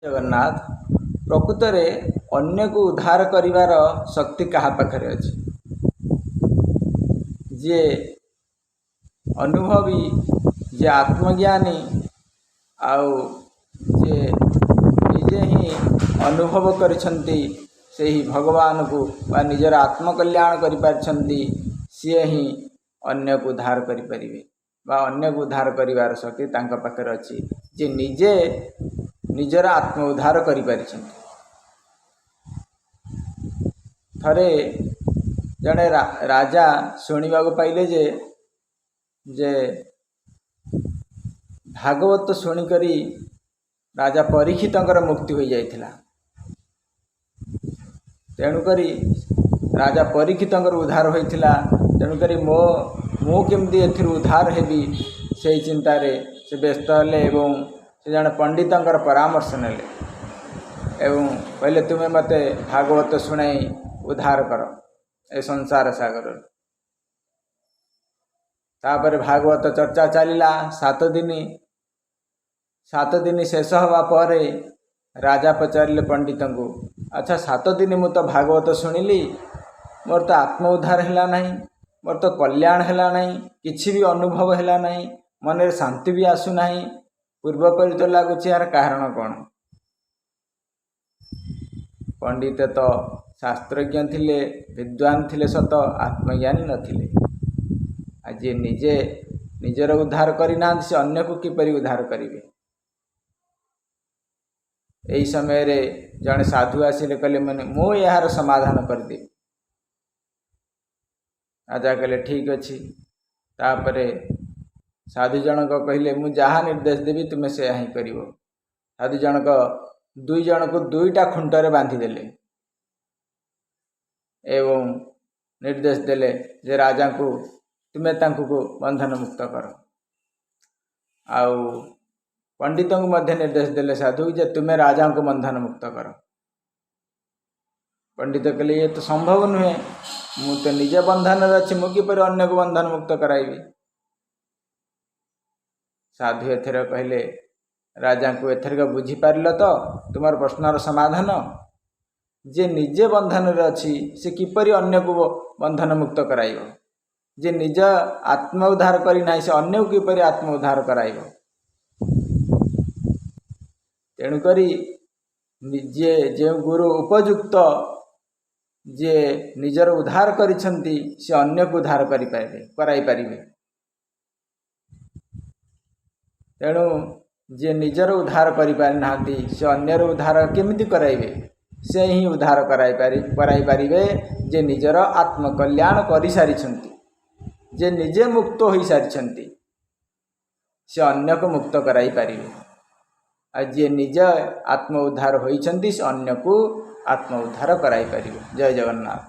जगन्नाथ प्रकृत में अन्य को उद्धार करिवार शक्ति कहा पाखरे अछि। जे अनुभवी जे आत्मज्ञानी आउ जे निजे ही अनुभव करिसंती से ही भगवान को बा निजर आत्मकल्याण करि पारछंती से ही अन्य को उद्धार करि परिबे बा अन्य को उद्धार करिवार शक्ति तांका पाखरे अछि। जे निजे निजर आत्म उद्धार करि पारिछंती। थरे जड़े राजा शुणा पाइले जे भागवत शुणिकरी राजा परीक्षित मुक्ति हो जाइथिला। तेणुकरी राजा परीक्षित उद्धार होइथिला। तेणुकरी मो केमती एथिर उद्धार हेबी से चिंतार से व्यस्त हेले एवं से जड़े पंडित परामर्श नेले एवं कहले तुम्हें मते भागवत शुणाई उद्धार कर ए संसार सागर। तापर भागवत चर्चा चलिला 7 दिन शेष हवा पर राजा पचारे पंडित को, अच्छा 7 दिन मु तो भागवत शुणिली मोर तो आत्म उद्धार है नहीं, मोर तो कल्याण है नहीं, किसी भी अनुभव है नहीं, मन शांति भी आसु नहीं, पूर्वपरी तो लगुच यार कारण कौन। पंडित तो शास्त्रज्ञ थिले, विद्वान थिले, सत आत्मज्ञानी नथिले। आज निजे निजर उद्धार करिना से अन्य को किपरि उद्धार करिवे। एही समय रे जने साधु आसिले कहले माने मो यार समाधान कर दे। राजा कहले ठीक अछि। तापरे साधु जनक कहले मु जहाँ निर्देश देवी तुम्हें से ही करिवो। साधु जनक 2 जन को 2टा खुंटरे बांधी देले एवं निर्देश देले जे राजा को तुम्हें तांकु को बंधन मुक्त कर। आउ पंडितों को मध्य निर्देश देले साधु जे तुम्हें राजा को बंधन मुक्त कर। पंडित कहले ये तो संभव नुहे, मु तो निजे बंधन अच्छी मु किपर अन्य को बंधन मुक्त कराइबी। साधु एथर कहले राजा को एथर बुझी पारिल तो तुम्हार प्रश्नर समाधान। जे निजे बंधन अच्छी से किपरि अन्य को बंधन मुक्त कराइब। जे निज आत्म उद्धार करी ना से अन्य को किपरि आत्म उद्धार कराइब। तेणुकरी निजे जे गुरु उपयुक्त जे निजर उद्धार करिसंती से अन्य को उद्धार कराई पारिबे। तेणु जे निजर उद्धार करि पारि नांती से अन्यर उद्धार केमिति कराइबे। से ही उद्धार कराई पारिबे जे निजर आत्मकल्याण करि सारिछंती, जे निजे मुक्त होई सारिछंती से अन्य को मुक्त कराई पारिबे। आ जे निज आत्म उद्धार होइछंती से अन्य को आत्म उद्धार कराई पारिबे। जय जगन्नाथ।